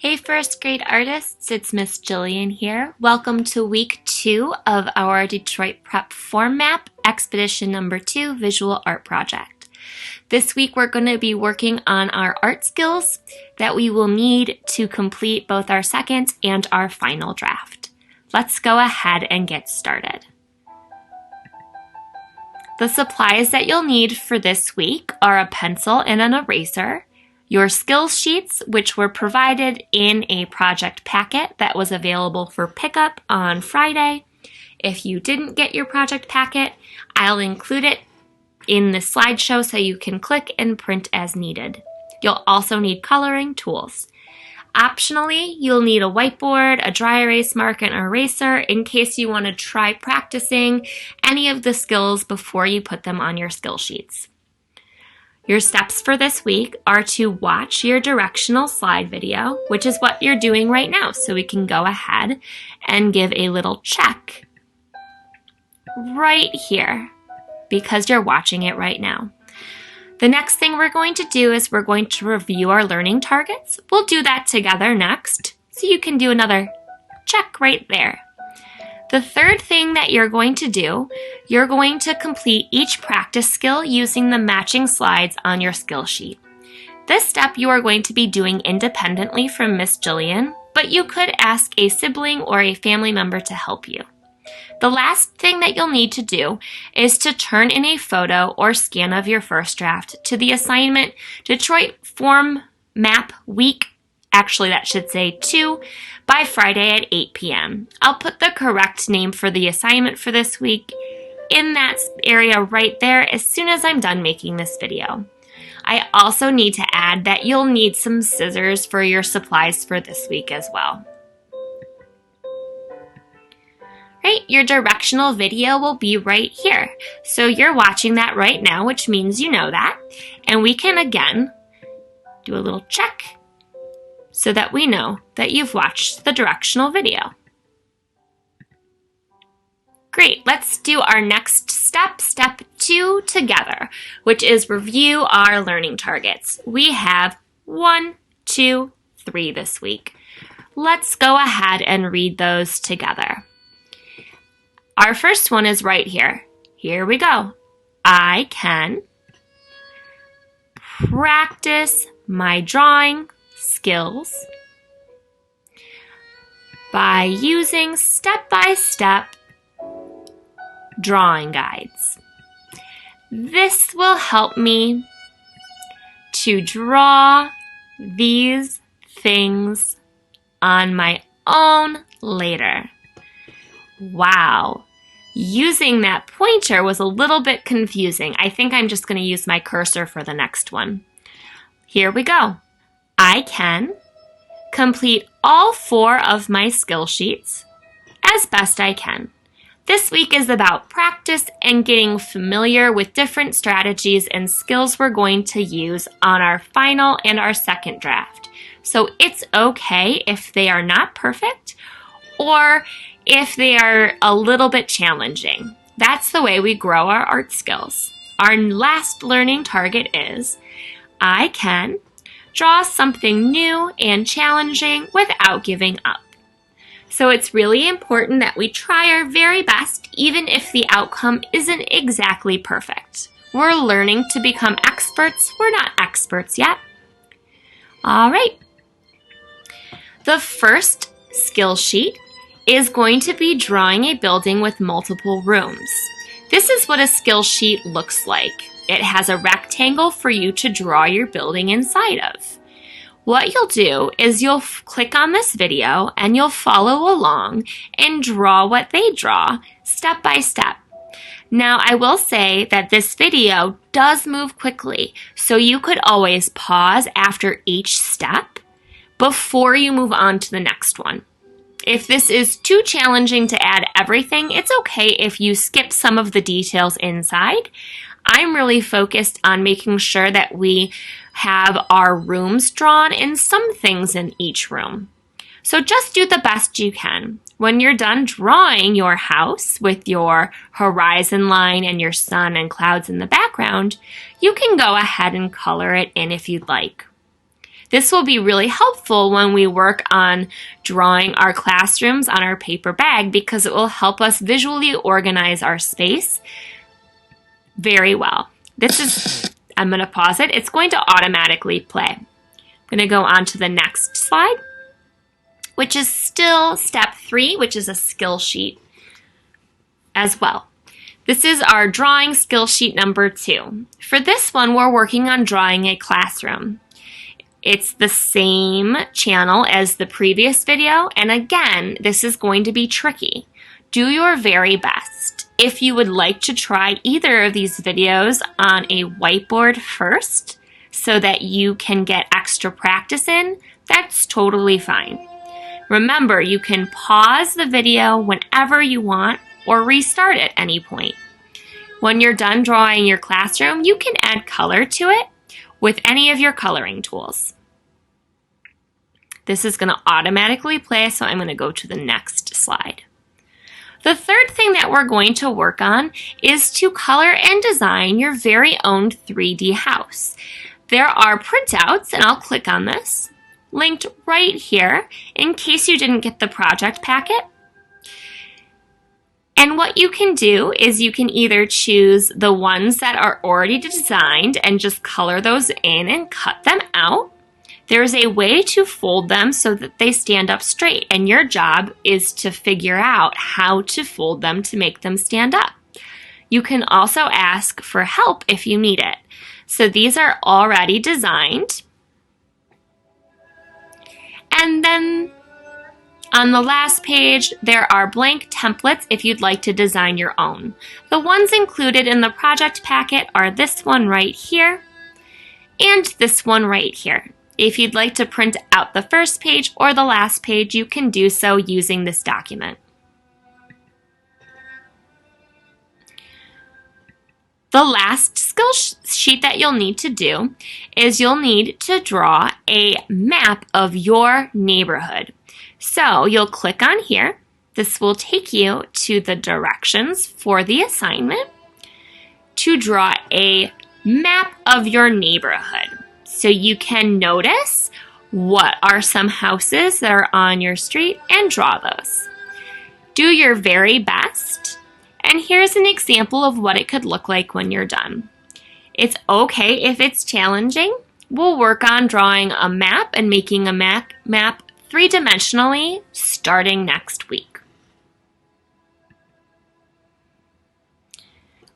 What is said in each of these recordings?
Hey first grade artists, it's Miss Jillian here. Welcome to week 2 of our Detroit Prep Form Map Expedition number 2 Visual Art Project. This week we're going to be working on our art skills that we will need to complete both our second and our final draft. Let's go ahead and get started. The supplies that you'll need for this week are a pencil and an eraser, your skills sheets, which were provided in a project packet that was available for pickup on Friday. If you didn't get your project packet, I'll include it in the slideshow so you can click and print as needed. You'll also need coloring tools. Optionally, you'll need a whiteboard, a dry erase marker, and an eraser in case you want to try practicing any of the skills before you put them on your skill sheets. Your steps for this week are to watch your directional slide video, which is what you're doing right now, so we can go ahead and give a little check right here because you're watching it right now. The next thing we're going to do is we're going to review our learning targets. We'll do that together next, so you can do another check right there. The third thing that you're going to do, you're going to complete each practice skill using the matching slides on your skill sheet. This step you are going to be doing independently from Miss Jillian, but you could ask a sibling or a family member to help you. The last thing that you'll need to do is to turn in a photo or scan of your first draft to the assignment Detroit Form Map Week, actually that should say 2, by Friday at 8 p.m. I'll put the correct name for the assignment for this week in that area right there as soon as I'm done making this video. I also need to add that you'll need some scissors for your supplies for this week as well. Right, your directional video will be right here. So you're watching that right now, which means you know that. And we can again do a little check so that we know that you've watched the directional video. Great, let's do our next step, step 2 together, which is review our learning targets. We have 1, 2, 3 this week. Let's go ahead and read those together. Our first one is right here. Here we go. I can practice my drawing skills by using step-by-step drawing guides. This will help me to draw these things on my own later. Wow. Using that pointer was a little bit confusing. I think I'm just going to use my cursor for the next one. Here we go. I can complete all 4 of my skill sheets as best I can. This week is about practice and getting familiar with different strategies and skills we're going to use on our final and our second draft. So it's okay if they are not perfect or if they are a little bit challenging. That's the way we grow our art skills. Our last learning target is I can draw something new and challenging without giving up. So it's really important that we try our very best even if the outcome isn't exactly perfect. We're learning to become experts. We're not experts yet. All right. The first skill sheet is going to be drawing a building with multiple rooms. This is what a skill sheet looks like. It has a rectangle for you to draw your building inside of. What you'll do is you'll click on this video and you'll follow along and draw what they draw step by step. Now, I will say that this video does move quickly, so you could always pause after each step before you move on to the next one. If this is too challenging to add everything, it's okay if you skip some of the details inside. I'm really focused on making sure that we have our rooms drawn and some things in each room. So just do the best you can. When you're done drawing your house with your horizon line and your sun and clouds in the background, you can go ahead and color it in if you'd like. This will be really helpful when we work on drawing our classrooms on our paper bag because it will help us visually organize our space very well. I'm going to pause it. It's going to automatically play. I'm going to go on to the next slide, which is still step 3, which is a skill sheet as well. This is our drawing skill sheet number 2. For this one, we're working on drawing a classroom. It's the same channel as the previous video, and again, this is going to be tricky. Do your very best. If you would like to try either of these videos on a whiteboard first so that you can get extra practice in, that's totally fine. Remember, you can pause the video whenever you want or restart at any point. When you're done drawing your classroom, you can add color to it with any of your coloring tools. This is going to automatically play, so I'm going to go to the next slide. The third thing that we're going to work on is to color and design your very own 3D house. There are printouts, and I'll click on this, linked right here in case you didn't get the project packet. And what you can do is you can either choose the ones that are already designed and just color those in and cut them out. There's a way to fold them so that they stand up straight, and your job is to figure out how to fold them to make them stand up. You can also ask for help if you need it. So these are already designed. And then on the last page, there are blank templates if you'd like to design your own. The ones included in the project packet are this one right here and this one right here. If you'd like to print out the first page or the last page, you can do so using this document. The last skill sheet that you'll need to do is you'll need to draw a map of your neighborhood. So you'll click on here. This will take you to the directions for the assignment to draw a map of your neighborhood. So you can notice what are some houses that are on your street and draw those. Do your very best. And here's an example of what it could look like when you're done. It's okay if it's challenging. We'll work on drawing a map and making a map 3-dimensionally starting next week.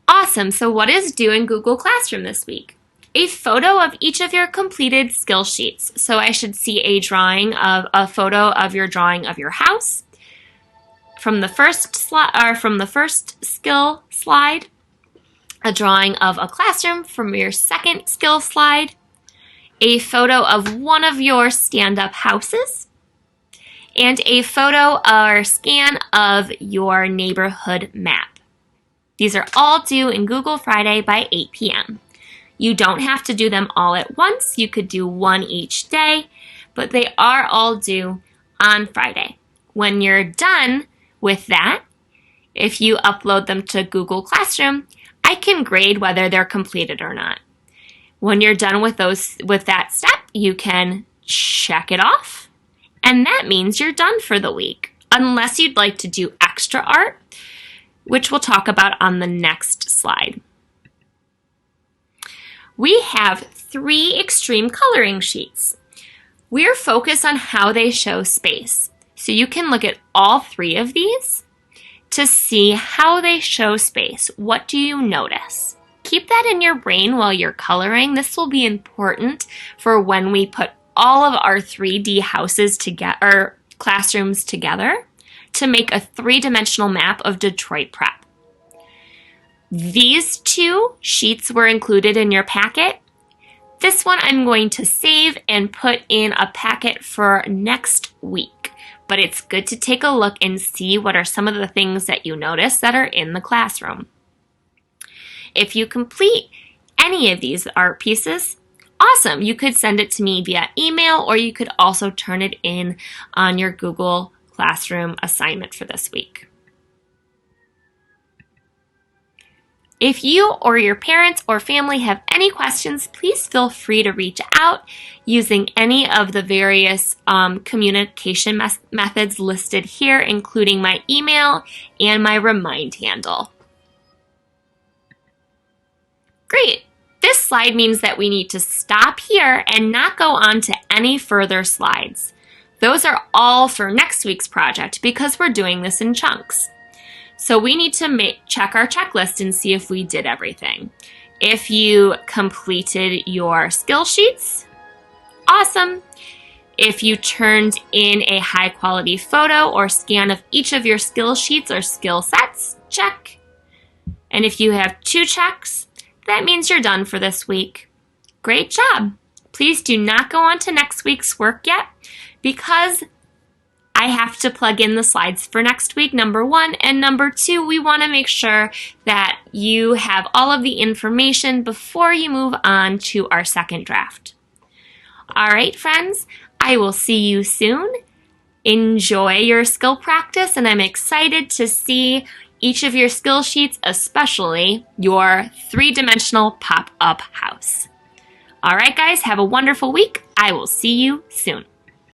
Awesome, so what is due in Google Classroom this week? A photo of each of your completed skill sheets. So I should see a photo of your drawing of your house. From the first skill slide, a drawing of a classroom from your second skill slide, a photo of one of your stand-up houses, and a photo or scan of your neighborhood map. These are all due in Google Friday by 8 p.m. You don't have to do them all at once. You could do one each day, but they are all due on Friday. When you're done with that, if you upload them to Google Classroom, I can grade whether they're completed or not. When you're done with that step, you can check it off, and that means you're done for the week, unless you'd like to do extra art, which we'll talk about on the next slide. We have 3 extreme coloring sheets. We're focused on how they show space. So you can look at all 3 of these to see how they show space. What do you notice? Keep that in your brain while you're coloring. This will be important for when we put all of our 3D houses together, or classrooms together, to make a 3-dimensional map of Detroit Prep. These 2 sheets were included in your packet. This one I'm going to save and put in a packet for next week. But it's good to take a look and see what are some of the things that you notice that are in the classroom. If you complete any of these art pieces, awesome. You could send it to me via email, or you could also turn it in on your Google Classroom assignment for this week. If you or your parents or family have any questions, please feel free to reach out using any of the various communication methods listed here, including my email and my Remind handle. Great. This slide means that we need to stop here and not go on to any further slides. Those are all for next week's project because we're doing this in chunks. So we need to check our checklist and see if we did everything. If you completed your skill sheets, awesome. If you turned in a high quality photo or scan of each of your skill sheets or skill sets, check. And if you have 2 checks, that means you're done for this week. Great job. Please do not go on to next week's work yet because I have to plug in the slides for next week, number 1. And number 2, we want to make sure that you have all of the information before you move on to our second draft. All right, friends, I will see you soon. Enjoy your skill practice, and I'm excited to see each of your skill sheets, especially your 3-dimensional pop-up house. All right, guys, have a wonderful week. I will see you soon.